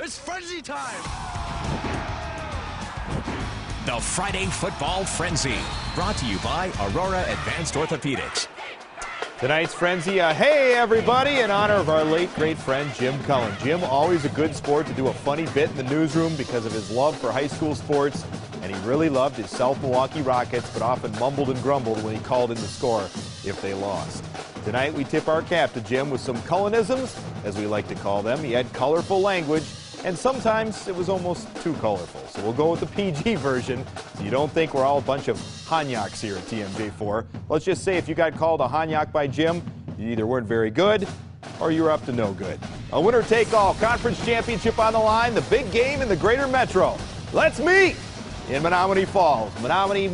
It's frenzy time! The Friday Football Frenzy, brought to you by Aurora Advanced Orthopedics. Tonight's Frenzy, hey everybody, in honor of our late great friend Jim Cullen. Jim, always a good sport to do a funny bit in the newsroom because of his love for high school sports, and he really loved his South Milwaukee Rockets, but often mumbled and grumbled when he called in the score if they lost. Tonight we tip our cap to Jim with some Cullenisms, as we like to call them. He had colorful language, and sometimes it was almost too colorful. So we'll go with the PG version, so you don't think we're all a bunch of Hanyaks here at TMJ4. Let's just say if you got called a Hanyak by Jim, you either weren't very good or you were up to no good. A winner-take-all conference championship on the line, the big game in the greater metro. Let's meet in Menominee Falls. Menominee,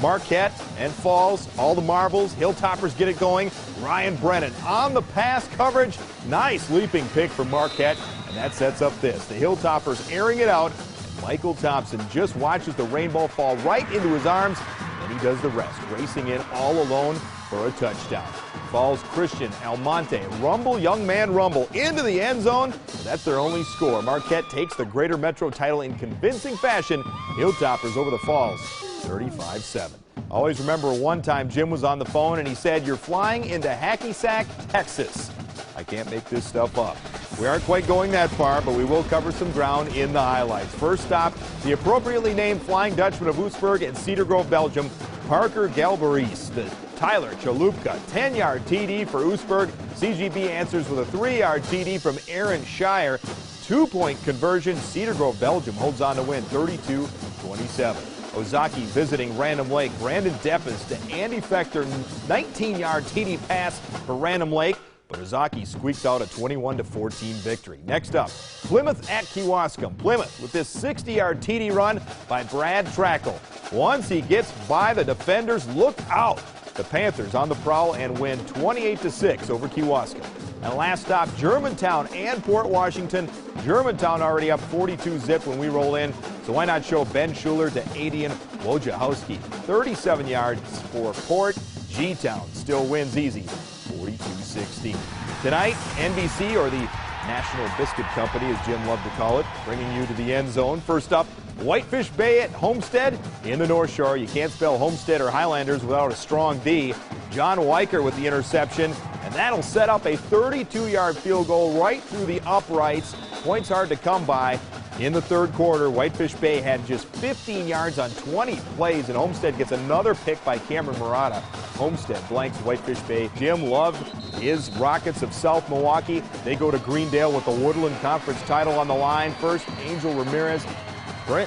Marquette, and Falls, all the marbles. Hilltoppers get it going. Ryan Brennan on the pass coverage. Nice leaping pick from Marquette, and that sets up this. The Hilltoppers airing it out. Michael Thompson just watches the rainbow fall right into his arms, and he does the rest, racing in all alone for a touchdown. Falls Christian Almonte, rumble, young man rumble, into the end zone. That's their only score. Marquette takes the Greater Metro title in convincing fashion. Hilltoppers over the Falls, 35-7. Always remember one time Jim was on the phone and he said, "You're flying into Hacky Sack, Texas." I can't make this stuff up. We aren't quite going that far, but we will cover some ground in the highlights. First stop, the appropriately named Flying Dutchman of Oostburg and Cedar Grove, Belgium, Parker Galbaris. The Tyler Chalupka, 10-yard TD for Oostburg. CGB answers with a 3-yard TD from Aaron Shire. 2-point conversion. Cedar Grove, Belgium holds on to win 32-27. Ozaki visiting Random Lake. Brandon Deppes to Andy Fechter, 19-yard TD pass for Random Lake. But Ozaki squeaks out a 21-14 victory. Next up, Plymouth at Kewaskum. Plymouth with this 60-yard TD run by Brad Trackle. Once he gets by the defenders, look out. The Panthers on the prowl and win 28-6 over Kewaskum. And last stop, Germantown and Port Washington. Germantown already up 42-zip when we roll in, so why not show Ben Schuler to Adian Wojciechowski. 37 yards for Port. G-Town still wins easy, 42-16. Tonight, NBC, or the National Biscuit Company, as Jim loved to call it, bringing you to the end zone. First up, Whitefish Bay at Homestead in the North Shore. You can't spell Homestead or Highlanders without a strong D. John Weicker with the interception, and that'll set up a 32-yard field goal right through the uprights. Points hard to come by. In the third quarter, Whitefish Bay had just 15 yards on 20 plays, and Homestead gets another pick by Cameron Murata. Homestead blanks Whitefish Bay. Jim loved his Rockets of South Milwaukee. They go to Greendale with the Woodland Conference title on the line. First, Angel Ramirez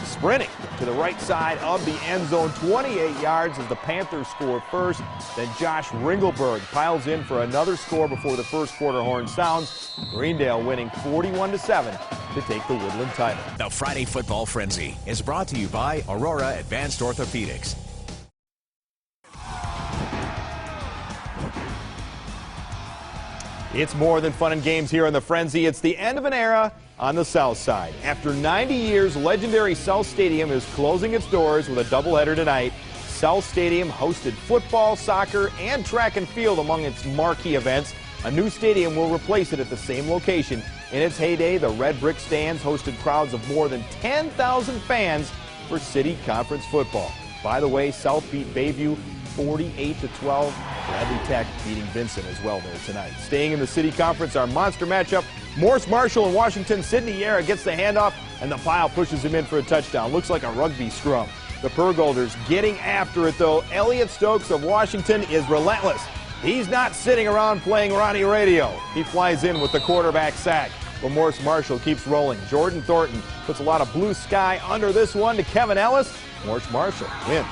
sprinting to the right side of the end zone, 28 yards as the Panthers score first. Then Josh Ringelberg piles in for another score before the first quarter horn sounds. Greendale winning 41-7 to take the Woodland title. The Friday Football Frenzy is brought to you by Aurora Advanced Orthopedics. It's more than fun and games here on the Frenzy. It's the end of an era on the South Side. After 90 years, legendary South Stadium is closing its doors with a doubleheader tonight. South Stadium hosted football, soccer, and track and field among its marquee events. A new stadium will replace it at the same location. In its heyday, the Red Brick Stands hosted crowds of more than 10,000 fans for City Conference football. By the way, South beat Bayview 48-12. Bradley Tech beating Vincent as well there tonight. Staying in the City Conference, our monster matchup, Morse Marshall in Washington. Sidney Yara gets the handoff, and the pile pushes him in for a touchdown. Looks like a rugby scrum. The Pergolders getting after it, though. Elliott Stokes of Washington is relentless. He's not sitting around playing Ronnie Radio. He flies in with the quarterback sack. But Morse Marshall keeps rolling. Jordan Thornton puts a lot of blue sky under this one to Kevin Ellis. Morse Marshall wins.